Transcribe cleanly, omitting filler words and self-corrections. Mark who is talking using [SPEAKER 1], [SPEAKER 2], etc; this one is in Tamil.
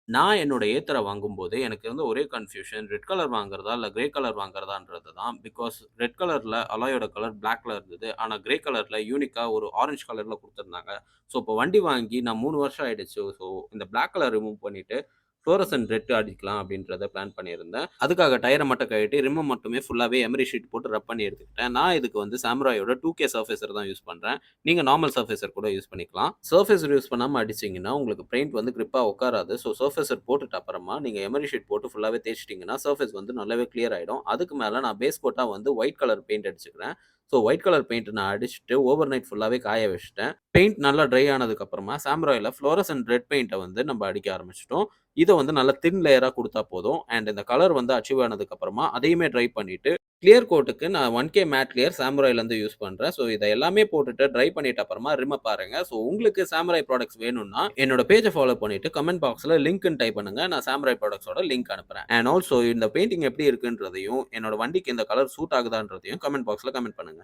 [SPEAKER 1] நான் என்னோட ஏத்தர வாங்கும்போது எனக்கு இருந்த ஒரே கன்ஃப்யூஷன் ரெட் கலர் வாங்குறதா? இல்ல கிரே கலர் வாங்குறதான்றது தான். பிகாஸ் ரெட் கலர்ல அலாயோட கலர் பிளாக்ல இருந்தது. ஆனா கிரே கலர்ல யூனிக்கா ஒரு ஆரஞ்ச் கலர்ல குடுத்திருந்தாங்க. ஸோ, இப்போ வண்டி வாங்கி நான் 3 வருஷம் ஆயிடுச்சு. ஸோ, இந்த பிளாக் கலர் ரிமூவ் பண்ணிட்டு ஃப்ளோரசன்ட் ரெட் அடிக்கலாம் அப்படின்றத பிளான் பண்ணியிருந்தேன். அதுக்காக டயர மட்டும் கழட்டி ரிம்ம மட்டுமே ஃபுல்லாவே எமரி ஷீட் போட்டு ரப் பண்ணி எடுத்துக்கிட்டேன். நான் இதுக்கு வந்து சாமுராயோட 2K சர்ஃபேசர் தான் யூஸ் பண்றேன். நீங்க நார்மல் சர்ஃபேசர் கூட யூஸ் பண்ணிக்கலாம். சர்ஃபேசர் யூஸ் பண்ணாம அடிச்சீங்கன்னா, உங்களுக்கு பெயிண்ட் வந்து கிரிப்பா உட்காராது. ஸோ, சர்ஃபேசர் போட்டுட்டு அப்புறமா நீங்க எமரி ஷீட் போட்டு ஃபுல்லாவே தேய்ச்சுட்டீங்கன்னா, சர்ஃபேஸ் வந்து நல்லாவே கிளியர் ஆயிடும். அதுக்கு மேல நான் பேஸ் கோட்டா வந்து ஒயிட் கலர் பெயிண்ட் அடிச்சுக்கிறேன். ஸோ, ஒயிட் கலர் பெயிண்ட் நான் அடிச்சுட்டு ஓவர் நைட் ஃபுல்லாவே காய வச்சுட்டேன். பெயிண்ட் நல்லா ட்ரை ஆனதுக்கு அப்புறமா சாமுராய்ல ஃப்ளோரசன்ட் ரெட் பெயிண்ட்ட வந்து நம்ம அடிக்க ஆரம்பிச்சுட்டோம். இத வந்து நல்ல தின் லேயரா குடுத்தா போதும். அண்ட் இந்த கலர் வந்து அச்சீவ் ஆனதுக்கு அப்புறமா அதையுமே ட்ரை பண்ணிட்டு, கிளியர் கோட்டுக்கு நான் 1K மேட் கிளியர் சாமுராய்லருந்து யூஸ் பண்றேன். ஸோ, இத எல்லாமே போட்டுட்டு ட்ரை பண்ணிட்ட அப்புறமா ரிம்ம பாருங்க. ஸோ, உங்களுக்கு சாமுராய் ப்ராடக்ட்ஸ் வேணும்னா, என்னோட பேஜ ஃபாலோ பண்ணிட்டு கமெண்ட் பாக்ஸ்ல லிங்க்ன்னு டைப் பண்ணுங்க. நான் சாமுராய் ப்ராடக்ட்ஸோட லிங்க் அனுப்புறேன். அண்ட் ஆல்சோ இந்த பெயிண்டிங் எப்படி இருக்குன்றதையும், என்னோட வண்டிக்கு இந்த கலர் சூட் ஆகுதான்றதையும் கமெண்ட் பாக்ஸ்ல கமெண்ட் பண்ணுங்க.